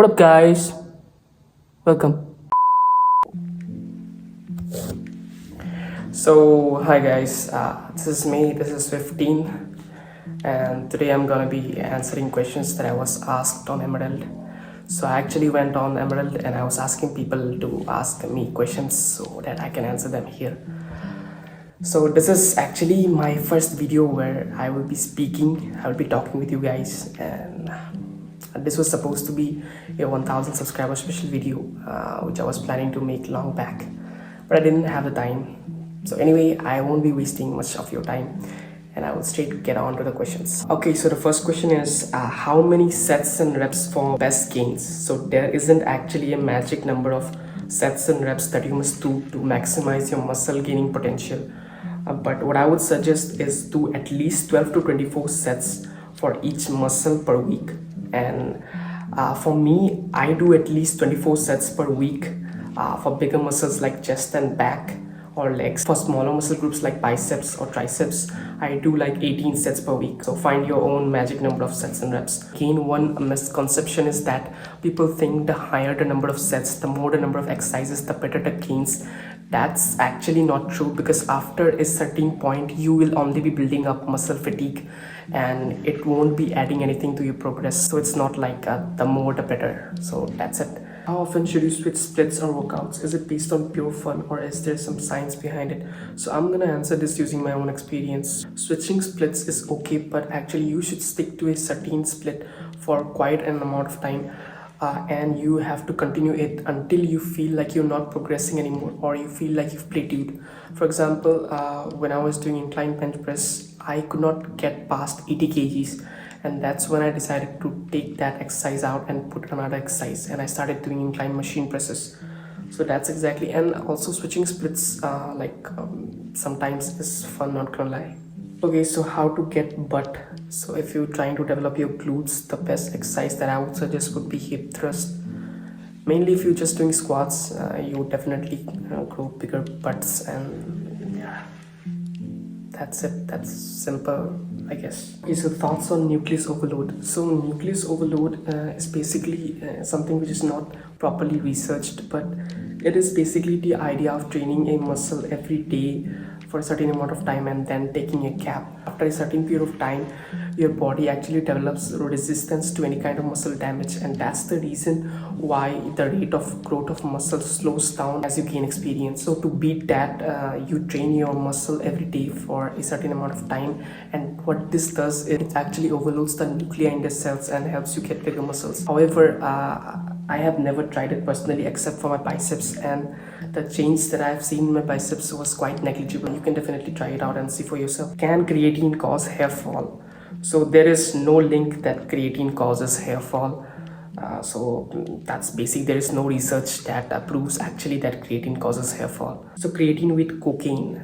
What up, guys? Welcome. So, hi guys, this is me, this is 15, and today I'm gonna be answering questions that I was asked on Emerald. So, I actually went on Emerald and I was asking people to ask me questions so that I can answer them here. So, this is actually my first video where I will be speaking, I will be talking with you guys, and this was supposed to be a 1000 subscriber special video, which I was planning to make long back, but I didn't have the time. So anyway, I won't be wasting much of your time and I will straight get on to the questions. Okay, so the first question is how many sets and reps for best gains? So there isn't actually a magic number of sets and reps that you must do to maximize your muscle gaining potential. But what I would suggest is do at least 12 to 24 sets for each muscle per week. And for me, I do at least 24 sets per week for bigger muscles like chest and back or legs. For smaller muscle groups like biceps or triceps, I do like 18 sets per week. So find your own magic number of sets and reps. Again, one misconception is that people think the higher the number of sets, the more the number of exercises, the better the gains. That's actually not true, because after a certain point you will only be building up muscle fatigue and it won't be adding anything to your progress. So it's not like the more the better. So that's it. How often should you switch splits or workouts? Is it based on pure fun or is there some science behind it? So I'm gonna answer this using my own experience. Switching splits is okay, but actually you should stick to a certain split for quite an amount of time. And you have to continue it until you feel like you're not progressing anymore or you feel like you've plateaued. For example, when I was doing incline bench press, I could not get past 80 kgs, and that's when I decided to take that exercise out and put another exercise, and I started doing incline machine presses. So that's exactly. And also switching splits sometimes is fun, not gonna lie. Okay, so how to get butt? So if you're trying to develop your glutes, the best exercise that I would suggest would be hip thrust. Mainly if you're just doing squats, you would definitely grow bigger butts, and yeah, that's it. That's simple, I guess. Okay, so thoughts on nucleus overload. So nucleus overload is basically something which is not properly researched, but it is basically the idea of training a muscle every day for a certain amount of time and then taking a gap. After a certain period of time, your body actually develops resistance to any kind of muscle damage, and that's the reason why the rate of growth of muscle slows down as you gain experience. So to beat that, you train your muscle every day for a certain amount of time, and what this does is it actually overloads the nuclei in the cells and helps you get bigger muscles. However, I have never tried it personally except for my biceps, and the change that I've seen in my biceps was quite negligible. You can definitely try it out and see for yourself. Can creatine cause hair fall? So there is no link that creatine causes hair fall. So that's basic. There is no research that proves actually that creatine causes hair fall. So creatine with cocaine.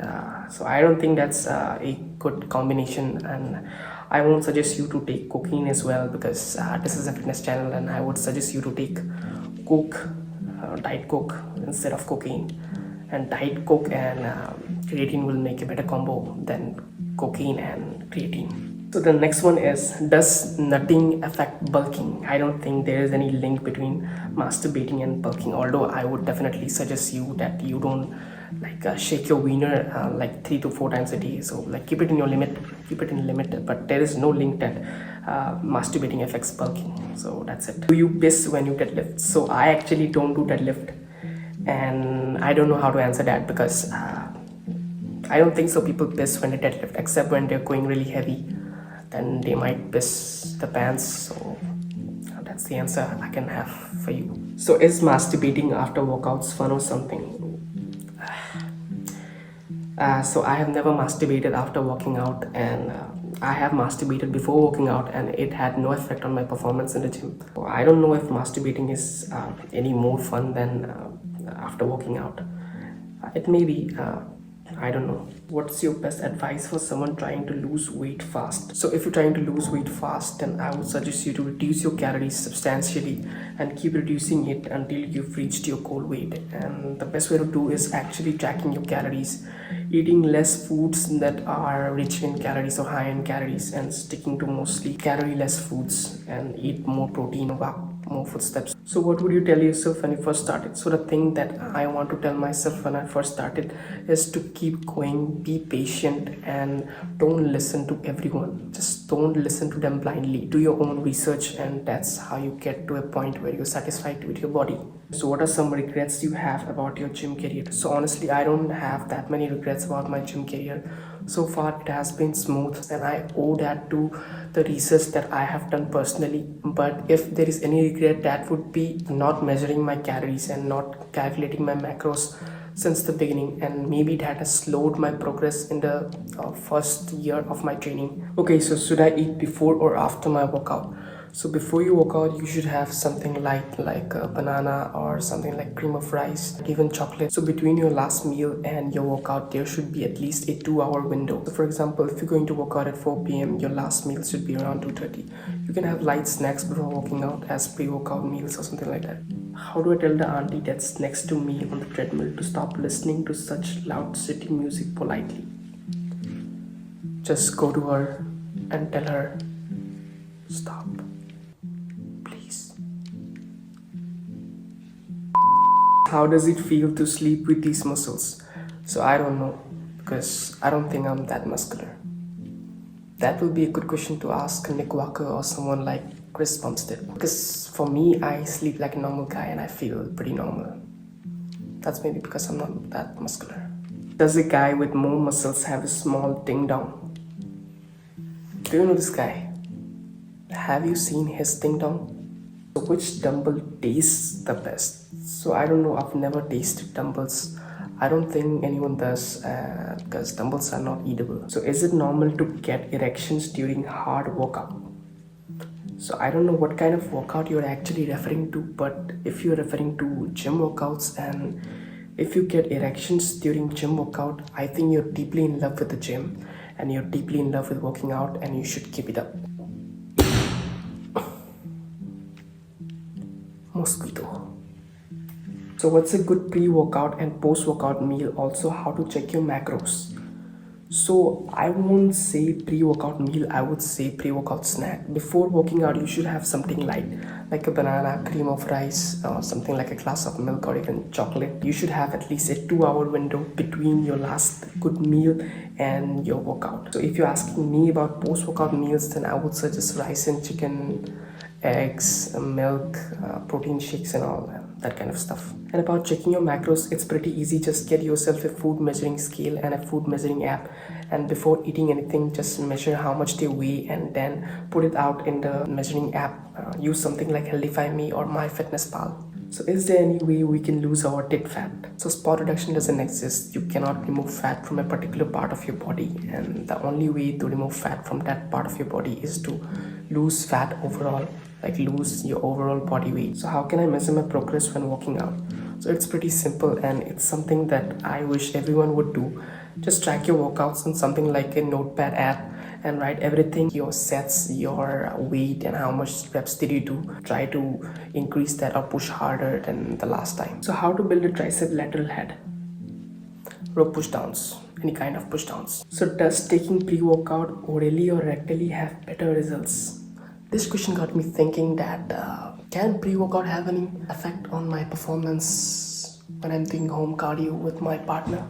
So I don't think that's a good combination, and I won't suggest you to take cocaine as well, because this is a fitness channel and I would suggest you to take Coke, Diet Coke instead of cocaine. And Diet Coke and creatine will make a better combo than cocaine and creatine. So the next one is, does nutting affect bulking? I don't think there is any link between masturbating and bulking, although I would definitely suggest you that you don't shake your wiener like 3 to 4 times a day. So keep it in your limit, keep it in limit, but there is no link that masturbating affects bulking. So that's it. Do you piss when you deadlift? So I actually don't do deadlift, and I don't know how to answer that, because I don't think so people piss when they deadlift, except when they're going really heavy, then they might piss the pants. So that's the answer I can have for you. So is masturbating after workouts fun or something? So I have never masturbated after working out, and I have masturbated before working out and it had no effect on my performance in the gym. So I don't know if masturbating is any more fun than after working out. It may be, I don't know. What's your best advice for someone trying to lose weight fast? So if you're trying to lose weight fast, then I would suggest you to reduce your calories substantially and keep reducing it until you've reached your goal weight. And the best way to do is actually tracking your calories, eating less foods that are rich in calories or high in calories, and sticking to mostly calorie less foods, and eat more protein. more footsteps. So what would you tell yourself when you first started? So the thing that I want to tell myself when I first started is to keep going, be patient, and don't listen to everyone. Just don't listen to them blindly. Do your own research, and that's how you get to a point where you're satisfied with your body. So what are some regrets you have about your gym career? So honestly, I don't have that many regrets about my gym career. So far it has been smooth, and I owe that to the research that I have done personally. But if there is any regret, that would be not measuring my calories and not calculating my macros since the beginning, and maybe that has slowed my progress in the first year of my training. Okay, so should I eat before or after my workout? So before you work out, you should have something light like a banana or something like cream of rice, even chocolate. So between your last meal and your workout, there should be at least a 2-hour window. So for example, if you're going to work out at 4 p.m., your last meal should be around 2:30. You can have light snacks before working out as pre-workout meals or something like that. How do I tell the auntie that's next to me on the treadmill to stop listening to such loud city music politely? Just go to her and tell her, stop. How does it feel to sleep with these muscles? So I don't know, because I don't think I'm that muscular. That will be a good question to ask Nick Walker or someone like Chris Bumstead. Because for me, I sleep like a normal guy and I feel pretty normal. That's maybe because I'm not that muscular. Does a guy with more muscles have a small ding dong? Do you know this guy? Have you seen his ding dong? So which dumbbell tastes the best? So I don't know, I've never tasted dumbbells. I don't think anyone does because dumbbells are not eatable. So is it normal to get erections during hard workout? So I don't know what kind of workout you're actually referring to, but if you're referring to gym workouts and if you get erections during gym workout, I think you're deeply in love with the gym and you're deeply in love with working out, and you should keep it up. Mosquito. So what's a good pre-workout and post-workout meal? Also, how to check your macros. So I won't say pre-workout meal, I would say pre-workout snack. Before working out, you should have something light like a banana, cream of rice, or something like a glass of milk or even chocolate. You should have at least a 2-hour window between your last good meal and your workout. So if you're asking me about post-workout meals, then I would suggest rice and chicken, eggs, milk, protein shakes and all that kind of stuff. And about checking your macros, it's pretty easy. Just get yourself a food measuring scale and a food measuring app, and before eating anything, just measure how much they weigh and then put it out in the measuring app. Use something like HealthyFyMe or MyFitnessPal. So is there any way we can lose our tit fat? So spot reduction doesn't exist. You cannot remove fat from a particular part of your body, and the only way to remove fat from that part of your body is to lose fat overall, like lose your overall body weight. So how can I measure my progress when working out? So it's pretty simple, and it's something that I wish everyone would do. Just track your workouts in something like a notepad app and write everything, your sets, your weight, and how much reps did you do. Try to increase that or push harder than the last time. So how to build a tricep lateral head? Rope push downs, any kind of push downs. So does taking pre-workout orally or rectally have better results? This question got me thinking that can pre-workout have any effect on my performance when I'm doing home cardio with my partner?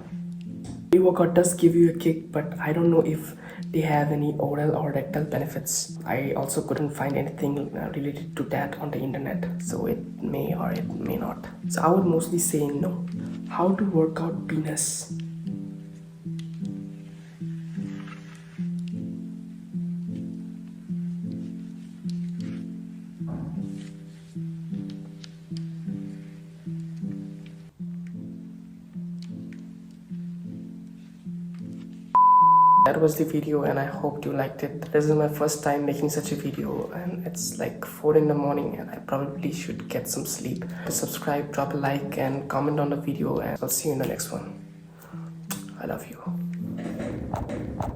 Pre-workout does give you a kick, but I don't know if they have any oral or rectal benefits. I also couldn't find anything related to that on the internet, so it may or it may not. So I would mostly say no. How to work out penis? That was the video, and I hope you liked it. This is my first time making such a video, and it's like 4 in the morning and I probably should get some sleep. Subscribe, drop a like and comment on the video, and I'll see you in the next one. I love you.